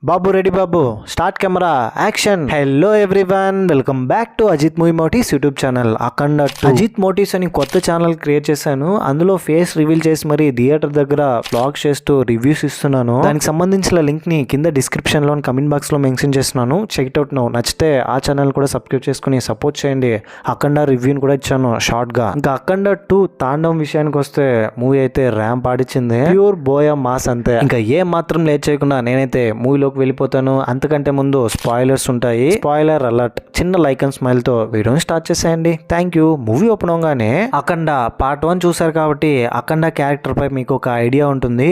బాబు ready బాబు start camera action. Hello everyone, welcome back to Ajith movie మోటీస్ YouTube channel. Akhanda 2 Ajith మోటీస్ అని కొత్త ఛానల్ క్రియేట్ చేశాను. అందులో ఫేస్ రివీల్ చేసి మరి థియేటర్ దగ్గర వ్లాగ్ చేస్తూ రివ్యూస్ ఇస్తున్నాను. దానికి సంబంధించిన లింక్ ని కింద డిస్క్రిప్షన్ లో కమెంట్ బాక్స్ లో మెన్షన్ చేస్తున్నాను. Check out now. నచ్చితే ఆ ఛానల్ కూడా సబ్స్క్రైబ్ చేసుకుని సపోర్ట్ చేయండి. అఖండ రివ్యూని కూడా ఇచ్చాను షార్ట్ గా. ఇంకా అఖండ 2 తాండవం విషయానికి వస్తే మూవీ అయితే ర్యాంప్ ఆడిచ్చింది. ప్యూర్ బోయా మాస్ అంతే. ఇంకా ఏ మాత్రం లేట్ చేయకుండా నేనైతే మూవీలో వెళ్ళిపోతాను. అంతకంటే ముందు స్పాయిలర్స్ ఉంటాయి. Spoiler alert. చిన్న లైక్ అండ్ స్మైల్ తో వీడియోని స్టార్ట్ చేసేయండి. Thank you. మూవీ ఓపెన్ అవగానే అఖండ పార్ట్ 1 చూసారు కాబట్టి అఖండ క్యారెక్టర్ పై మీకు ఒక ఐడియా ఉంటుంది.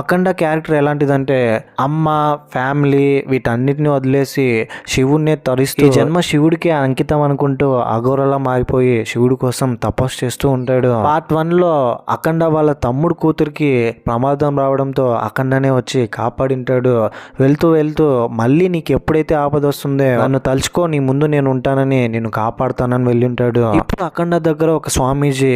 అఖండ క్యారెక్టర్ ఎలాంటిదంటే అమ్మ, ఫ్యామిలీ వీటన్నిటిని వదిలేసి శివుడిని తరిస్తూ ఈ జన్మ శివుడికి అంకితం అనుకుంటూ అఘోరలా మారిపోయి శివుడి కోసం తపస్సు చేస్తూ ఉంటాడు. పార్ట్ 1 లో అఖండ వాళ్ళ తమ్ముడు కూతురికి ప్రమాదం రావడంతో అఖండనే వచ్చి కాపాడింటాడు. వెళ్తూ మళ్ళీ నీకు ఎప్పుడైతే ఆపద వస్తుందో నన్ను తలుచుకో, నీ ముందు నేను ఉంటానని నిన్ను కాపాడుతానని వెళ్ళి ఉంటాడు. ఇప్పుడు అఖండ దగ్గర ఒక స్వామీజీ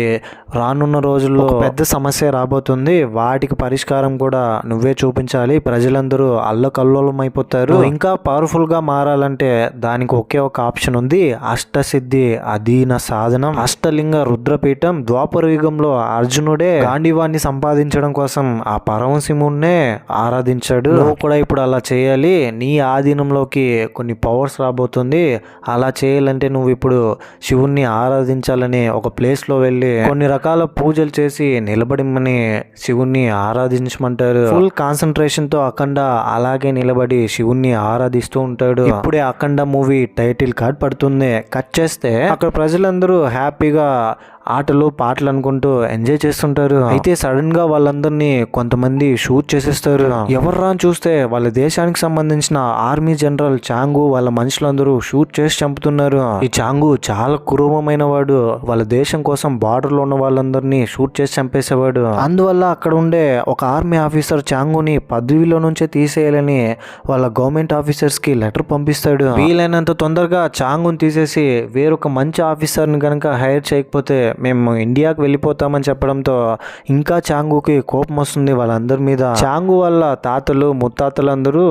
రానున్న రోజుల్లో పెద్ద సమస్య రాబోతుంది, వాటికి పరిష్కారం కూడా నువ్వే చూపించాలి, ప్రజలందరూ అల్లకల్లోలం అయిపోతారు, ఇంకా పవర్ఫుల్ గా మారాలంటే దానికి ఒకే ఒక ఆప్షన్ ఉంది, అష్టసిద్ధి అధీన సాధనం, అష్టలింగ రుద్రపీఠం. ద్వాపర యుగంలో అర్జునుడే గాంధీవాన్ని సంపాదించడం కోసం ఆ పరమశివుణ్ణే ఆరాధించాడు. నువ్వు కూడా ఇప్పుడు అలా చేయాలి, నీ ఆధీనంలోకి కొన్ని పవర్స్ రాబోతుంది. అలా చేయాలంటే నువ్వు ఇప్పుడు శివుణ్ణి ఆరాధించాలని ఒక ప్లేస్ లో వెళ్ళి కొన్ని రకాల పూజలు చేసి నిలబడిమని శివుణ్ణి ఆరాధించమంటారు. ఫుల్ కాన్సన్ట్రేషన్ తో అఖండ అలాగే నిలబడి శివుణ్ణి ఆరాధిస్తూ ఉంటాడు. ఇప్పుడే అఖండ మూవీ టైటిల్ కార్డ్ పడుతుంది. కట్ చేస్తే అక్కడ ప్రజలందరూ హ్యాపీగా ఆటలు పాటలు అనుకుంటూ ఎంజాయ్ చేస్తుంటారు. అయితే సడన్ గా వాళ్ళందరినీ కొంతమంది షూట్ చేసేస్తారు. ఎవర్రా అని చూస్తే వాళ్ళ దేశానికి సంబంధించిన ఆర్మీ జనరల్ చాంగు వాళ్ళ మనుషులందరూ షూట్ చేసి చంపుతున్నారు. ఈ చాంగు చాలా క్రూరమైన వాడు. వాళ్ళ దేశం కోసం బార్డర్ లో ఉన్న వాళ్ళందరినీ షూట్ చేసి చంపేసేవాడు. అందువల్ల అక్కడ ఉండే ఒక ఆర్మీ ఆఫీసర్ చాంగుని పదవిలో నుంచే తీసేయాలని వాళ్ళ గవర్నమెంట్ ఆఫీసర్స్ కి లెటర్ పంపిస్తాడు. వీలైనంత తొందరగా చాంగుని తీసేసి వేరొక మంచి ఆఫీసర్ ని గనక హైర్ చేయకపోతే మేము ఇండియాకి వెళ్ళిపోతామని చెప్పడంతో ఇంకా చాంగుకి కోపం వస్తుంది వాళ్ళందరి మీద. చాంగు వాళ్ళ తాతలు ముత్తాతలు అందరూ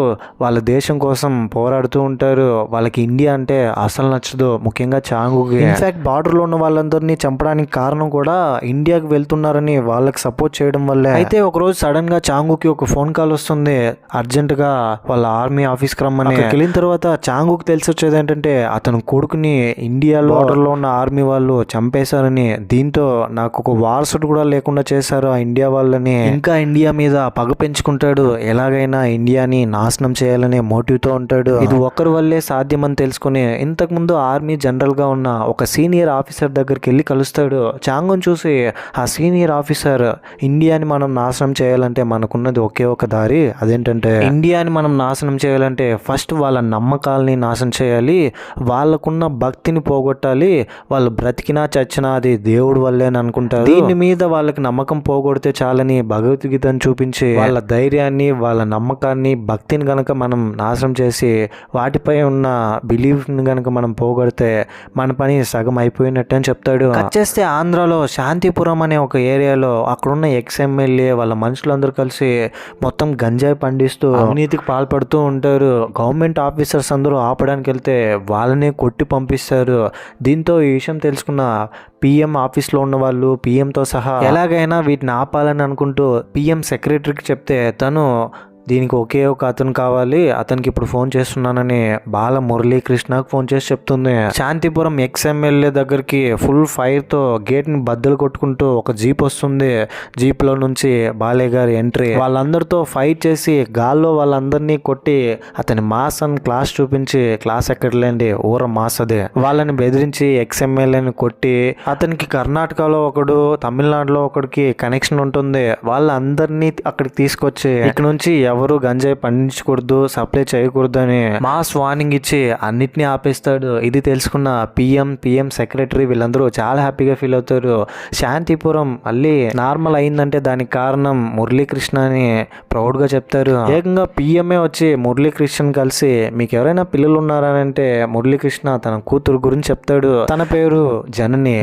వాళ్ళ దేశం కోసం పోరాడుతూ ఉంటారు. వాళ్ళకి ఇండియా అంటే అసలు నచ్చదు, ముఖ్యంగా చాంగుకి. ఇన్ఫాక్ట్ బార్డర్ లో ఉన్న వాళ్ళందరినీ చంపడానికి కారణం కూడా ఇండియాకి వెళ్తున్నారని వాళ్ళకి సపోర్ట్ చేయడం వల్లే. అయితే ఒకరోజు సడన్ గా చాంగుకి ఒక ఫోన్ కాల్ వస్తుంది, అర్జెంట్ గా వాళ్ళ ఆర్మీ ఆఫీస్ కి రమ్మని. వెళ్ళిన తర్వాత చాంగుకి తెలిసి వచ్చేది ఏంటంటే అతను కొడుకుని ఇండియాలో బార్డర్ లో ఉన్న ఆర్మీ వాళ్ళు చంపేశారని. దీంతో నాకు ఒక వారసుడు కూడా లేకుండా చేశారు ఆ ఇండియా వాళ్ళని. ఇంకా ఇండియా మీద పగ పెంచుకుంటాడు, ఎలాగైనా ఇండియాని నాశనం చేయాలనే మోటివ్ తో ఉంటాడు. ఇది ఒకరి వల్లే సాధ్యమని తెలుసుకుని ఇంతకు ముందు ఆర్మీ జనరల్ గా ఉన్న ఒక సీనియర్ ఆఫీసర్ దగ్గరికి వెళ్ళి కలుస్తాడు. చాంగుని చూసి ఆ సీనియర్ ఆఫీసర్, ఇండియాని మనం నాశనం చేయాలంటే మనకున్నది ఒకే ఒక దారి, అదేంటంటే ఇండియాని మనం నాశనం చేయాలంటే ఫస్ట్ వాళ్ళ నమ్మకాలని నాశనం చేయాలి, వాళ్ళకున్న భక్తిని పోగొట్టాలి, వాళ్ళు బ్రతికినా చచ్చినా అది దేవుడు వల్లే అని అనుకుంటారు. దీని మీద వాళ్ళకి నమ్మకం పోగొడితే చాలని భగవద్గీతను చూపించి వాళ్ళ ధైర్యాన్ని, వాళ్ళ నమ్మకాన్ని, భక్తిని గనక మనం నాశనం చేసి వాటిపై ఉన్న బిలీఫ్ ని గనక మనం పోగొడితే మన పని సగం అయిపోయినట్టు అని చెప్తాడు. కట్ చేస్తే ఆంధ్రాలో శాంతిపురం అనే ఒక ఏరియాలో అక్కడున్న ఎమ్మెల్యే వాళ్ళ మనుషులందరూ కలిసి మొత్తం గంజాయి పండిస్తూ అవినీతికి పాల్పడుతూ ఉంటారు. గవర్నమెంట్ ఆఫీసర్స్ అందరూ ఆపడానికి వెళ్తే వాళ్ళనే కొట్టి పంపిస్తారు. దీంతో ఈ విషయం తెలుసుకున్న పిఎం ఆఫీస్లో ఉన్న వాళ్ళు పిఎంతో సహా ఎలాగైనా వీటిని ఆపాలని అనుకుంటూ పిఎం సెక్రటరీకి చెప్తే తను దీనికి ఒకే ఒక అతను కావాలి, అతనికి ఇప్పుడు ఫోన్ చేస్తున్నానని బాల మురళీకృష్ణకు ఫోన్ చేసి చెప్తుంది. శాంతిపురం ఎమ్మెల్యే దగ్గరికి ఫుల్ ఫైర్ తో గేట్ ని బద్దలు కొట్టుకుంటూ ఒక జీప్ వస్తుంది. జీప్ లో నుంచి బాలయ్య గారి ఎంట్రీ. వాళ్ళందరితో ఫైట్ చేసి గాల్లో వాళ్ళందరినీ కొట్టి అతని మాస్ అని క్లాస్ చూపించి, క్లాస్ ఎక్కడలేండి ఊర మాస్ అదే, వాళ్ళని బెదిరించి ఎమ్మెల్యేని కొట్టి అతనికి కర్ణాటకలో ఒకడు, తమిళనాడులో ఒకడికి కనెక్షన్ ఉంటుంది. వాళ్ళందరినీ అక్కడికి తీసుకొచ్చి ఇక్కడ నుంచి ఎవరు గంజాయి పండించకూడదు, సప్లై చేయకూడదు అని మాస్ వార్నింగ్ ఇచ్చి అన్నిటినీ ఆపేస్తాడు. ఇది తెలుసుకున్న పిఎం సెక్రటరీ వీళ్ళందరూ చాలా హ్యాపీగా ఫీల్ అవుతారు. శాంతిపురం మళ్ళీ నార్మల్ అయిందంటే దానికి కారణం మురళీకృష్ణ అని ప్రౌడ్ గా చెప్తారు. ఏకంగా పిఎంఏ వచ్చి మురళీకృష్ణ కలిసి మీకు ఎవరైనా పిల్లలు ఉన్నారని అంటే మురళీకృష్ణ తన కూతురు గురించి చెప్తాడు. తన పేరు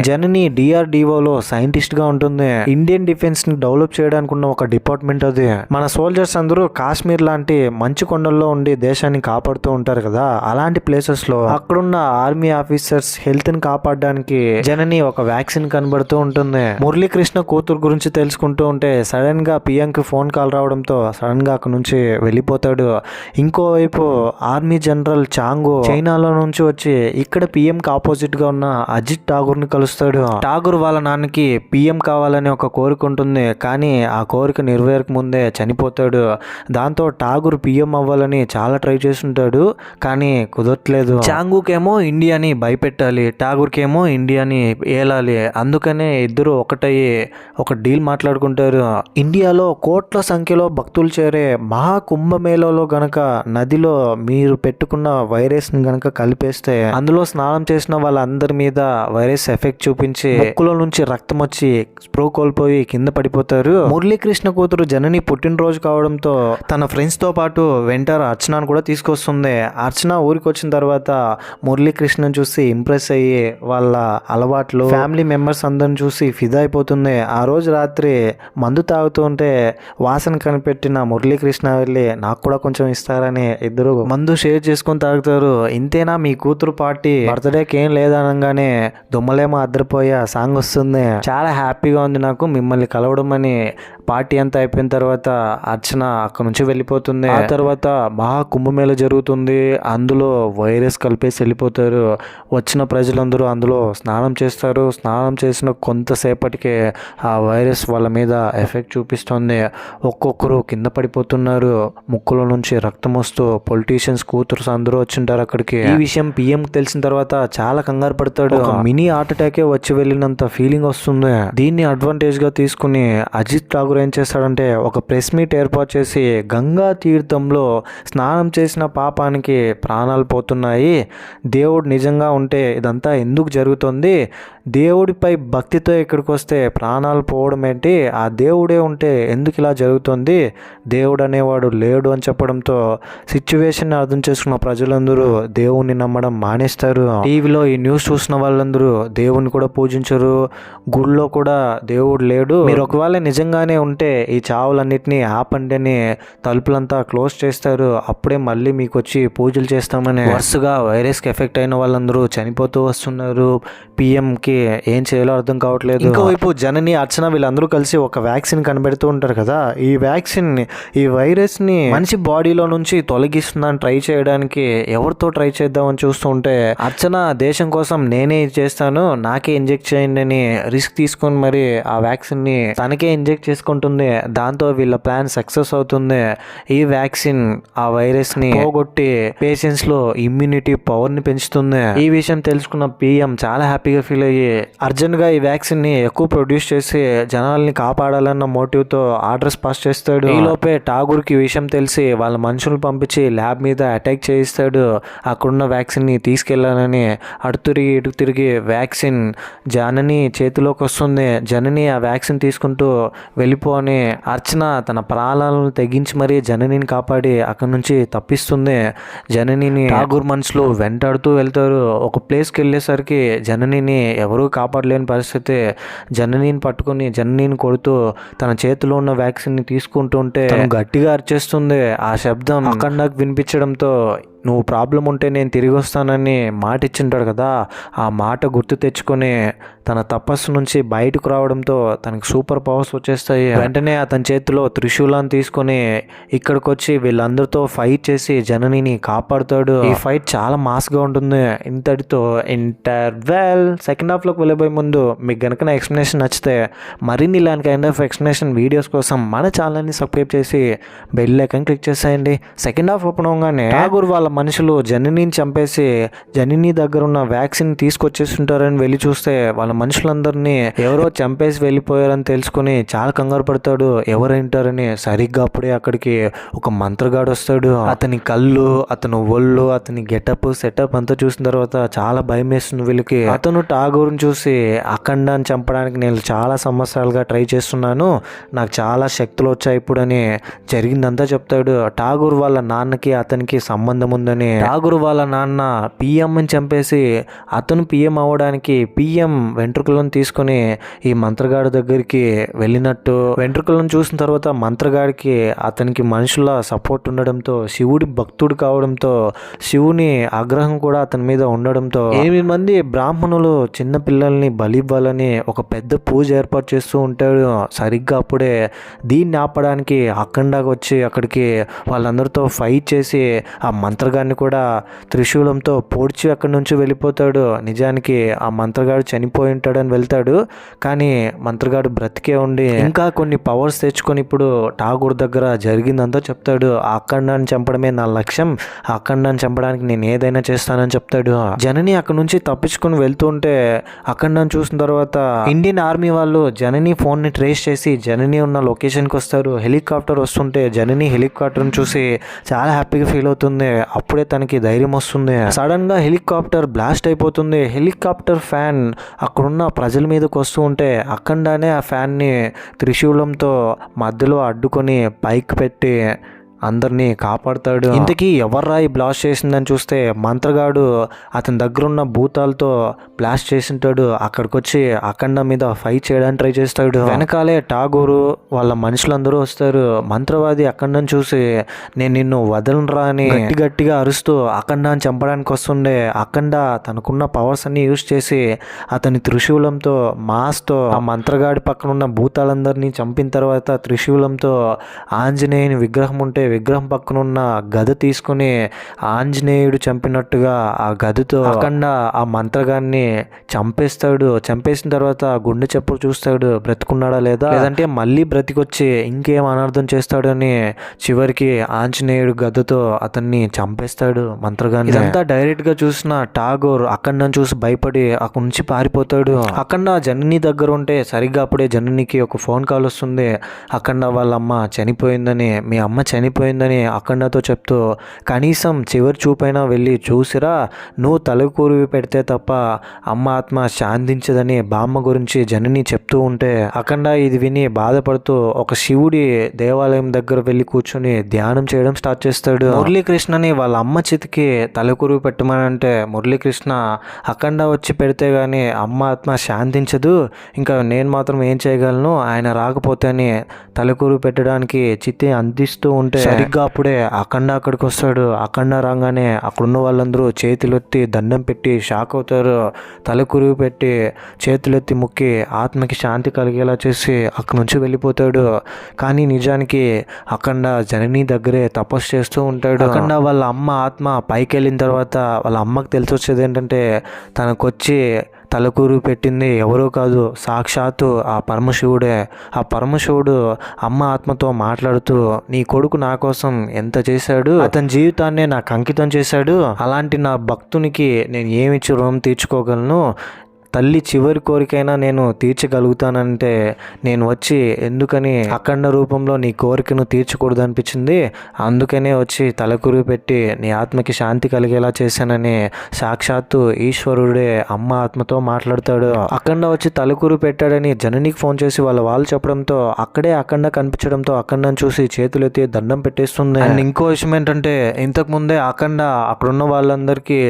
జనని డిఆర్డిఓ లో సైంటిస్ట్ గా ఉంటుంది. ఇండియన్ డిఫెన్స్ ని డెవలప్ చేయడానికి ఉన్న ఒక డిపార్ట్మెంట్ అది. మన సోల్జర్స్ అందరూ కాశ్మీర్ లాంటి మంచు కొండల్లో ఉండి దేశాన్ని కాపాడుతూ ఉంటారు కదా, అలాంటి ప్లేసెస్ లో అక్కడున్న ఆర్మీ ఆఫీసర్స్ హెల్త్ ని కాపాడడానికి జనని ఒక వ్యాక్సిన్ కనబడుతూ ఉంటుంది. మురళీకృష్ణ కూతురు గురించి తెలుసుకుంటూ ఉంటే సడన్ గా పిఎం కి ఫోన్ కాల్ రావడంతో సడన్ గా అక్కడ నుంచి వెళ్ళిపోతాడు. ఇంకోవైపు ఆర్మీ జనరల్ చాంగు చైనాలో నుంచి వచ్చి ఇక్కడ పిఎం కి ఆపోజిట్ గా ఉన్న అజిత్ ఠాగూర్ ని కలుస్తాడు. ఠాగూర్ వాళ్ళ నాన్నకి పిఎం కావాలని ఒక కోరిక ఉంటుంది, కానీ ఆ కోరిక నెరవేరక ముందే చనిపోతాడు. దాంతో ఠాగూర్ పిఎం అవ్వాలని చాలా ట్రై చేస్తుంటాడు, కానీ కుదరట్లేదు. చాంగుకేమో ఇండియాని భయపెట్టాలి, ఠాగూర్కేమో ఇండియాని ఏలాలి. అందుకనే ఇద్దరు ఒకటయ్యి ఒక డీల్ మాట్లాడుకుంటారు. ఇండియాలో కోట్ల సంఖ్యలో భక్తులు చేరే మహాకుంభమేళలో గనక నదిలో మీరు పెట్టుకున్న వైరస్ ని గనక కలిపేస్తే అందులో స్నానం చేసిన వాళ్ళందరి మీద వైరస్ ఎఫెక్ట్ చూపించి ముక్కులో నుంచి రక్తం వచ్చి స్ప్రో కోల్పోయి కింద పడిపోతారు. మురళీకృష్ణ కూతురు జనని పుట్టినరోజు కావడంతో తన ఫ్రెండ్స్ తో పాటు వెంటర్ అర్చనను కూడా తీసుకొస్తుంది. అర్చన ఊరికి వచ్చిన తర్వాత మురళీకృష్ణను చూసి ఇంప్రెస్ అయ్యి వాళ్ళ అలవాట్లు ఫ్యామిలీ మెంబర్స్ అందరిని చూసి ఫిదా అయిపోతుంది. ఆ రోజు రాత్రి మందు తాగుతూ ఉంటే వాసన కనిపెట్టిన మురళీకృష్ణ వెళ్ళి నాకు కూడా కొంచెం ఇస్తారని ఇద్దరు మందు షేర్ చేసుకొని తాగుతారు. ఇంతేనా మీ కూతురు పార్టీ, బర్త్డేకి ఏం లేదనగానే దుమ్మలేమో అద్దరిపోయా సాంగ్ వస్తుంది. చాలా హ్యాపీగా ఉంది నాకు మిమ్మల్ని కలవడం అని. పార్టీ అంతా అయిపోయిన తర్వాత అర్చన అక్కడ నుంచి వెళ్ళిపోతుంది. ఆ తర్వాత మహా కుంభమేళ జరుగుతుంది. అందులో వైరస్ కలిపేసి వెళ్ళిపోతారు. వచ్చిన ప్రజలందరూ అందులో స్నానం చేస్తారు. స్నానం చేసిన కొంతసేపటికే ఆ వైరస్ వాళ్ళ మీద ఎఫెక్ట్ చూపిస్తుంది. ఒక్కొక్కరు కింద పడిపోతున్నారు. ముక్కులో నుంచి రక్తం వస్తూ పొలిటీషియన్స్ కూతురు అందరూ వచ్చింటారు అక్కడికి. ఈ విషయం పిఎం తెలిసిన తర్వాత చాలా కంగారు పడతాడు. మినీ హార్ట్ అటాకే వచ్చి వెళ్ళినంత ఫీలింగ్ వస్తుంది. దీన్ని అడ్వాంటేజ్ గా తీసుకుని అజిత్ ఠాగూర్ ఏం చేస్తాడంటే ఒక ప్రెస్ మీట్ ఏర్పాటు చేసి గంగా తీర్థంలో స్నానం చేసిన పాపానికి ప్రాణాలు పోతున్నాయి, దేవుడు నిజంగా ఉంటే ఇదంతా ఎందుకు జరుగుతుంది, దేవుడిపై భక్తితో ఇక్కడికి వస్తే ప్రాణాలు పోవడం ఏంటి, ఆ దేవుడే ఉంటే ఎందుకు ఇలా జరుగుతుంది, దేవుడు అనేవాడు లేడు అని చెప్పడంతో సిచ్యువేషన్ అర్థం చేసుకున్న ప్రజలందరూ దేవుణ్ణి నమ్మడం మానేస్తారు. టీవీలో ఈ న్యూస్ చూసిన వాళ్ళందరూ దేవుణ్ణి కూడా పూజించరు. గుళ్ళో కూడా దేవుడు లేడు, మీరు ఒకవేళ నిజంగానే ఉంటే ఈ చావులన్నిటినీ ఆపండి అని తలుపులంతా క్లోజ్ చేస్తారు. అప్పుడే మళ్ళీ మీకు వచ్చి పూజలు చేస్తామని వరుసగా వైరస్కి ఎఫెక్ట్ అయిన వాళ్ళందరూ చనిపోతూ వస్తున్నారు. పిఎంకి ఏం చేయాలో అర్థం కావట్లేదు. ఇంకోవైపు జనని అర్చన వీళ్ళందరూ కలిసి ఒక వ్యాక్సిన్ కనిపెడుతూ ఉంటారు కదా. ఈ వ్యాక్సిన్ ఈ వైరస్ ని మనిషి బాడీలో నుంచి తొలగిస్తుందని ట్రై చేయడానికి ఎవరితో ట్రై చేద్దామని చూస్తూ ఉంటే అర్చన దేశం కోసం నేనే చేస్తాను, నాకే ఇంజెక్ట్ చేయండి అని రిస్క్ తీసుకొని మరి ఆ వ్యాక్సిన్ ని తనకే ఇంజెక్ట్ చేసుకుంటుంది. దాంతో వీళ్ళ ప్లాన్ సక్సెస్ అవుతుంది. ఈ వ్యాక్సిన్ ఆ వైరస్ ని పోగొట్టి పేషెంట్స్ లో ఇమ్యూనిటీ పవర్ ని పెంచుతుంది. ఈ విషయం తెలుసుకున్న పిఎం చాలా హ్యాపీగా ఫీల్ అయ్యి అర్జెంట్ గా ఈ వ్యాక్సిన్ ని ఎక్కువ ప్రొడ్యూస్ చేసి జనాల్ని కాపాడాలన్న మోటివ్ తో ఆర్డర్స్ పాస్ చేస్తాడు. ఈ లోపే ఠాగూర్ కి విషయం తెలిసి వాళ్ళ మనుషులు పంపించి ల్యాబ్ మీద అటాక్ చేయిస్తాడు. అక్కడున్న వ్యాక్సిన్ ని తీసుకెళ్లాలని అటు తిరిగి ఇటు తిరిగి వ్యాక్సిన్ జనని చేతిలోకి వస్తుంది. జనని ఆ వ్యాక్సిన్ తీసుకుంటూ వెళ్ళిపోని అర్చన తన ప్రాణాలను తెగించి మరీ జననిని కాపాడి అక్కడి నుంచి తప్పిస్తుంది. జననిని ఠాగూర్ మనుషులు వెంటాడుతూ వెళ్తారు. ఒక ప్లేస్కి వెళ్ళేసరికి జననిని ఎవరూ కాపాడలేని పరిస్థితి. జననిని పట్టుకుని జననిని కొడుతూ తన చేతిలో ఉన్న వ్యాక్సిన్ ని తీసుకుంటూ ఉంటే తను గట్టిగా అరిచేస్తుంది. ఆ శబ్దం అఖండకు వినిపించడంతో నువ్వు ప్రాబ్లం ఉంటే నేను తిరిగి వస్తానని మాట ఇచ్చింటాడు కదా, ఆ మాట గుర్తు తెచ్చుకొని తన తపస్సు నుంచి బయటకు రావడంతో తనకు సూపర్ పవర్స్ వచ్చేస్తాయి. వెంటనే అతని చేతిలో త్రిశూలాన్ని తీసుకొని ఇక్కడికి వచ్చి వీళ్ళందరితో ఫైట్ చేసి జననిని కాపాడుతాడు. ఈ ఫైట్ చాలా మాస్ గా ఉంటుంది. ఇంతటితో ఇంటర్వెల్. సెకండ్ హాఫ్ లోకి వెళ్ళబోయే ముందు మీకు గనుక నా ఎక్స్ప్లెనేషన్ నచ్చితే మరిన్ని ఇలాంటి కైండ్ ఆఫ్ ఎక్స్ప్లెనేషన్ వీడియోస్ కోసం మన ఛానల్ని సబ్స్క్రైబ్ చేసి బెల్ ఐకాన్ క్లిక్ చేసేయండి. సెకండ్ హాఫ్ ఓపెన్ అవగానే ఠాగూర్ వాళ్ళ మనుషులు జననిని చంపేసి జనని దగ్గర ఉన్న వ్యాక్సిన్ తీసుకొచ్చేస్తుంటారని వెళ్ళి చూస్తే వాళ్ళ మనుషులందరినీ ఎవరో చంపేసి వెళ్ళిపోయారని తెలుసుకుని చాలా కంగారు పడతాడు. ఎవరైంటారని. సరిగ్గా అప్పుడే అక్కడికి ఒక మంత్రగాడు వస్తాడు. అతని కళ్ళు, అతను ఒళ్ళు, అతని గెటప్ సెటప్ అంతా చూసిన తర్వాత చాలా భయం వేస్తుంది వీళ్ళకి. అతను ఠాగూర్ని చూసి అఖండాన్ని చంపడానికి నేను చాలా సంవత్సరాలుగా ట్రై చేస్తున్నాను, నాకు చాలా శక్తులు వచ్చాయి ఇప్పుడు అని జరిగిందంతా చెప్తాడు. ఠాగూర్ వాళ్ళ నాన్నకి అతనికి సంబంధం ఉందని. ఠాగూర్ వాళ్ళ నాన్న పిఎంని చంపేసి అతను పిఎం అవ్వడానికి పిఎం వెంట్రుకలను తీసుకొని ఈ మంత్రగాడి దగ్గరికి వెళ్ళినట్టు, వెంట్రుకలను చూసిన తర్వాత మంత్రగాడికి అతనికి మనుషుల సపోర్ట్ ఉండడంతో, శివుడి భక్తుడు కావడంతో, శివుని ఆగ్రహం కూడా అతని మీద ఉండడంతో 8 మంది బ్రాహ్మణులు చిన్న పిల్లల్ని బలి ఇవ్వాలని ఒక పెద్ద పూజ ఏర్పాటు చేస్తూ ఉంటాడు. సరిగ్గా అప్పుడే దీన్ని ఆపడానికి అఖండాకి వచ్చి అక్కడికి వాళ్ళందరితో ఫైట్ చేసి ఆ మంత్రగాడిని కూడా త్రిశూలంతో పొడిచి అక్కడి నుంచి వెళ్ళిపోతాడు. నిజానికి ఆ మంత్రగాడు చనిపోయి ఉంటాడని వెళ్తాడు, కానీ మంత్రగాడు బ్రతికే ఉండి ఇంకా కొన్ని పవర్స్ తెచ్చుకొని ఇప్పుడు ఠాగూర్ దగ్గర జరిగిందంతా చెప్తాడు. ఆ అఖండాన్ని చంపడమే నా లక్ష్యం, ఆ అఖండాన్ని చంపడానికి నేను ఏదైనా చేస్తానని చెప్తాడు. జనని అక్కడ నుంచి తప్పించుకొని వెళ్తుంటే అఖండాన్ని చూసిన తర్వాత ఇండియన్ ఆర్మీ వాళ్ళు జనని ఫోన్ ని ట్రేస్ చేసి జనని ఉన్న లొకేషన్కి వస్తారు. హెలికాప్టర్ వస్తుంటే జనని హెలికాప్టర్ని చూసి చాలా హ్యాపీగా ఫీల్ అవుతుంది. అప్పుడే తనకి ధైర్యం వస్తుంది. సడన్ గా హెలికాప్టర్ బ్లాస్ట్ అయిపోతుంది. హెలికాప్టర్ ఫ్యాన్ అక్కడున్న ప్రజల మీదకి వస్తూ ఉంటే అఖండానే ఆ ఫ్యాన్ ని త్రిశూలంతో మధ్యలో అడ్డుకొని పైకి పెట్టి అందరినీ కాపాడుతాడు. ఇంతకీ ఎవర్రా ఈ బ్లాస్ట్ చేసిందని చూస్తే మంత్రగాడు అతని దగ్గర ఉన్న భూతాలతో బ్లాస్ట్ చేసింటాడు. అక్కడికి వచ్చి అఖండ మీద ఫైట్ చేయడానికి ట్రై చేస్తాడు. వెనకాలే ఠాగూరు వాళ్ళ మనుషులందరూ వస్తారు. మంత్రవాది అఖండని చూసి నేను నిన్ను వదలనురా అని గట్టిగా అరుస్తూ అఖండాన్ని చంపడానికి వస్తుండే అఖండ తనకున్న పవర్స్ అన్ని యూజ్ చేసి అతని త్రిశూలంతో మాస్తో ఆ మంత్రగాడి పక్కన ఉన్న భూతాలందరినీ చంపిన తర్వాత త్రిశూలంతో ఆంజనేయుని విగ్రహం ఉంటే విగ్రహం పక్కన ఉన్న గద తీసుకుని ఆంజనేయుడు చంపినట్టుగా ఆ గదతో అఖండ ఆ మంత్రగాన్ని చంపేస్తాడు. చంపేసిన తర్వాత గుండె చెప్పుడు చూస్తాడు బ్రతుకున్నాడా లేదా, లేదంటే మళ్ళీ బ్రతికొచ్చి ఇంకేం అనర్థం చేస్తాడని చివరికి ఆంజనేయుడు గదతో అతన్ని చంపేస్తాడు మంత్రగాన్ని. ఇదంతా డైరెక్ట్ గా చూసిన ఠాగూర్ అఖండని చూసి భయపడి అక్కడి నుంచి పారిపోతాడు. అఖండ జనని దగ్గర ఉంటే సరిగ్గా అప్పుడే జననికి ఒక ఫోన్ కాల్ వస్తుంది. అఖండ వాళ్ళ అమ్మ చనిపోయిందని, మీ అమ్మ చనిపోయిందని అఖండతో చెప్తూ కనీసం చివరి చూపైనా వెళ్ళి చూసిరా, నువ్వు తలకూరి పెడితే తప్ప అమ్మ ఆత్మ శాంతించదని బామ్మ గురించి జనని చెప్తూ ఉంటే అఖండ ఇది విని బాధపడుతూ ఒక శివుడి దేవాలయం దగ్గర వెళ్ళి కూర్చొని ధ్యానం చేయడం స్టార్ట్ చేస్తాడు. మురళీకృష్ణని వాళ్ళ అమ్మ చేతికి తలకూరి పెట్టమనంటే మురళీకృష్ణ అఖండ వచ్చి పెడితే గానీ అమ్మ ఆత్మ శాంతించదు, ఇంకా నేను మాత్రం ఏం చేయగలను, ఆయన రాకపోతే అని తలకూరి పెట్టడానికి చిత్తి అందిస్తూ ఉంటే సరిగ్గా అప్పుడే అఖండ అక్కడికి వస్తాడు. అఖండ రాగానే అక్కడున్న వాళ్ళందరూ చేతులెత్తి దండం పెట్టి షాక్ అవుతారు. తలకురుగు పెట్టి చేతులెత్తి మొక్కి ఆత్మకి శాంతి కలిగేలా చేసి అక్కడి నుంచి వెళ్ళిపోతాడు. కానీ నిజానికి అఖండ జనని దగ్గరే తపస్సు చేస్తూ ఉంటాడు. అఖండ వాళ్ళ అమ్మ ఆత్మ పైకి వెళ్ళిన తర్వాత వాళ్ళ అమ్మకి తెలిసి వచ్చేది ఏంటంటే తనకొచ్చి తలకూరు పెట్టింది ఎవరో కాదు, సాక్షాత్తు ఆ పరమశివుడే. ఆ పరమశివుడు అమ్మ ఆత్మతో మాట్లాడుతూ నీ కొడుకు నా కోసం ఎంత చేశాడు, అతని జీవితాన్నే నాకు అంకితం చేశాడు, అలాంటి నా భక్తునికి నేను ఏమిచ్చి రుణం తీర్చుకోగలను, తల్లి చివరి కోరికైనా నేను తీర్చగలుగుతానంటే నేను వచ్చి ఎందుకని అఖండ రూపంలో నీ కోరికను తీర్చకూడదు అనిపించింది, అందుకనే వచ్చి తలకురు పెట్టి నీ ఆత్మకి శాంతి కలిగేలా చేశానని సాక్షాత్తు ఈశ్వరుడే అమ్మ ఆత్మతో మాట్లాడతాడు. అఖండ వచ్చి తలకురు పెట్టాడని జననికి ఫోన్ చేసి వాళ్ళు చెప్పడంతో అక్కడే అఖండ కనిపించడంతో అఖండను చూసి చేతులెత్తి దండం పెట్టేస్తుంది. అండ్ ఇంకో విషయం ఏంటంటే ఇంతకు ముందే అఖండ అక్కడున్న వాళ్ళందరికీ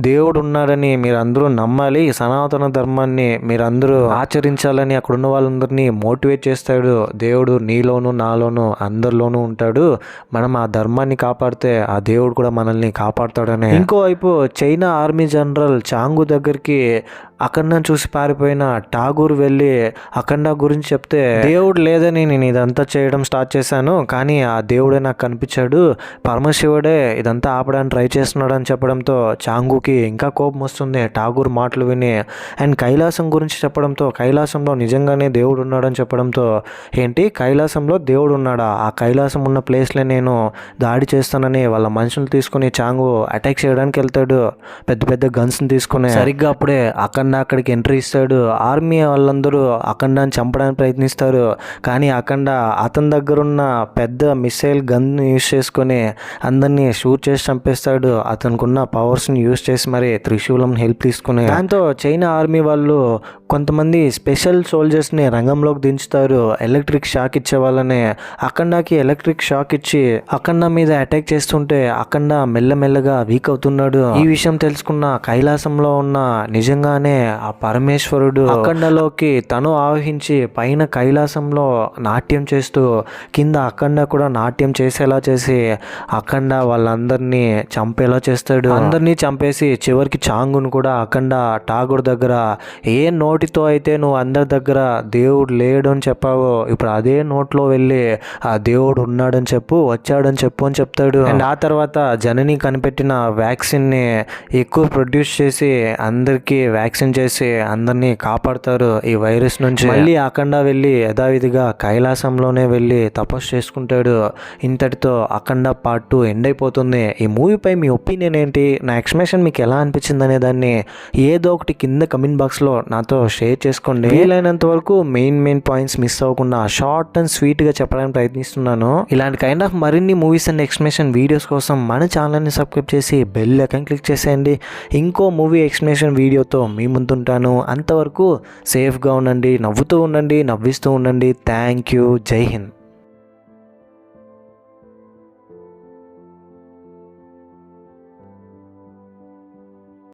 దేవుడు ఉన్నాడని మీరందరూ నమ్మాలి, సనాతన ధర్మాన్ని మీరందరూ ఆచరించాలని అక్కడున్న వాళ్ళందరినీ మోటివేట్ చేస్తాడు. దేవుడు నీలోను నాలోను అందరిలోనూ ఉంటాడు, మనం ఆ ధర్మాన్ని కాపాడితే ఆ దేవుడు కూడా మనల్ని కాపాడుతాడని. ఇంకోవైపు చైనా ఆర్మీ జనరల్ చాంగు దగ్గరికి అఖండను చూసి పారిపోయిన ఠాగూర్ వెళ్ళి అఖండ గురించి చెప్తే దేవుడు లేదని నేను ఇదంతా చేయడం స్టార్ట్ చేశాను, కానీ ఆ దేవుడే నాకు కనిపించాడు, పరమశివుడే ఇదంతా ఆపడానికి ట్రై చేస్తున్నాడు అని చెప్పడంతో చాంగుకి ఇంకా కోపం వస్తుంది ఠాగూర్ మాటలు విని. అండ్ కైలాసం గురించి చెప్పడంతో కైలాసంలో నిజంగానే దేవుడు ఉన్నాడని చెప్పడంతో ఏంటి కైలాసంలో దేవుడు ఉన్నాడా, ఆ కైలాసం ఉన్న ప్లేస్లో నేను దాడి చేస్తానని వాళ్ళ మనుషులు తీసుకుని చాంగు అటాక్ చేయడానికి వెళ్తాడు పెద్ద పెద్ద గన్స్ని తీసుకుని. సరిగ్గా అప్పుడే అఖండ అఖండ అక్కడికి ఎంట్రీ ఇస్తాడు. ఆర్మీ వాళ్ళందరూ అఖండాన్ని చంపడానికి ప్రయత్నిస్తారు. కానీ అఖండ అతని దగ్గర ఉన్న పెద్ద మిసైల్ గన్ యూజ్ చేసుకొని అందరినీ షూట్ చేసి చంపేస్తాడు. అతనికి ఉన్న పవర్స్ని యూజ్ చేసి మరి త్రిశూలం హెల్ప్ తీసుకుని. దాంతో చైనా ఆర్మీ వాళ్ళు కొంతమంది స్పెషల్ సోల్జర్స్ని రంగంలోకి దించుతారు. ఎలక్ట్రిక్ షాక్ ఇచ్చే వాళ్ళని. అఖండకి ఎలక్ట్రిక్ షాక్ ఇచ్చి అఖండ మీద అటాక్ చేస్తుంటే అఖండ మెల్లమెల్లగా వీక్ అవుతున్నాడు. ఈ విషయం తెలుసుకున్న కైలాసంలో ఉన్న నిజంగానే ఆ పరమేశ్వరుడు అఖండలోకి తను ఆవహించి పైన కైలాసంలో నాట్యం చేస్తూ కింద అఖండ కూడా నాట్యం చేసేలా చేసి అఖండ వాళ్ళందరినీ చంపేలా చేస్తాడు. అందరినీ చంపేసి చివరికి చాంగును కూడా అఖండ ఠాగూర్ దగ్గర ఏ నోటితో అయితే నువ్వు అందరి దగ్గర దేవుడు లేడు అని చెప్పావో ఇప్పుడు అదే నోట్లో వెళ్ళి ఆ దేవుడు ఉన్నాడని చెప్పు, వచ్చాడని చెప్పు అని చెప్తాడు. అండ్ ఆ తర్వాత జనని కనిపెట్టిన వ్యాక్సిన్ని ఎక్కువ ప్రొడ్యూస్ చేసి అందరికీ వ్యాక్సిన్ చేసి అందరినీ కాపాడుతారు ఈ వైరస్ నుంచి. మళ్ళీ అఖండ వెళ్ళి యథావిధిగా కైలాసంలోనే వెళ్ళి తపస్సు చేసుకుంటాడు. ఇంతటితో అఖండ పార్ట్ 2 ఎండ్ అయిపోతుంది. ఈ మూవీపై మీ ఒపీనియన్ ఏంటి, నా ఎక్స్ప్లెనేషన్ మీకు ఎలా అనిపించింది అనే దాన్ని ఏదో ఒకటి కింద కమెంట్ బాక్స్లో నాతో షేర్ చేసుకోండి. వీలైనంత వరకు మెయిన్ పాయింట్స్ మిస్ అవ్వకుండా షార్ట్ అండ్ స్వీట్గా చెప్పడానికి ప్రయత్నిస్తున్నాను. ఇలాంటి కైండ్ ఆఫ్ మరిన్ని మూవీస్ అండ్ ఎక్స్ప్లెనేషన్ వీడియోస్ కోసం మన ఛానల్ని సబ్స్క్రైబ్ చేసి బెల్ ఐకాన్ క్లిక్ చేసేయండి. ఇంకో మూవీ ఎక్స్ప్లెనేషన్ వీడియోతో మీ ముందుంటాను. అంతవరకు సేఫ్గా ఉండండి, నవ్వుతూ ఉండండి, నవ్విస్తూ ఉండండి. Thank you. జై హింద్.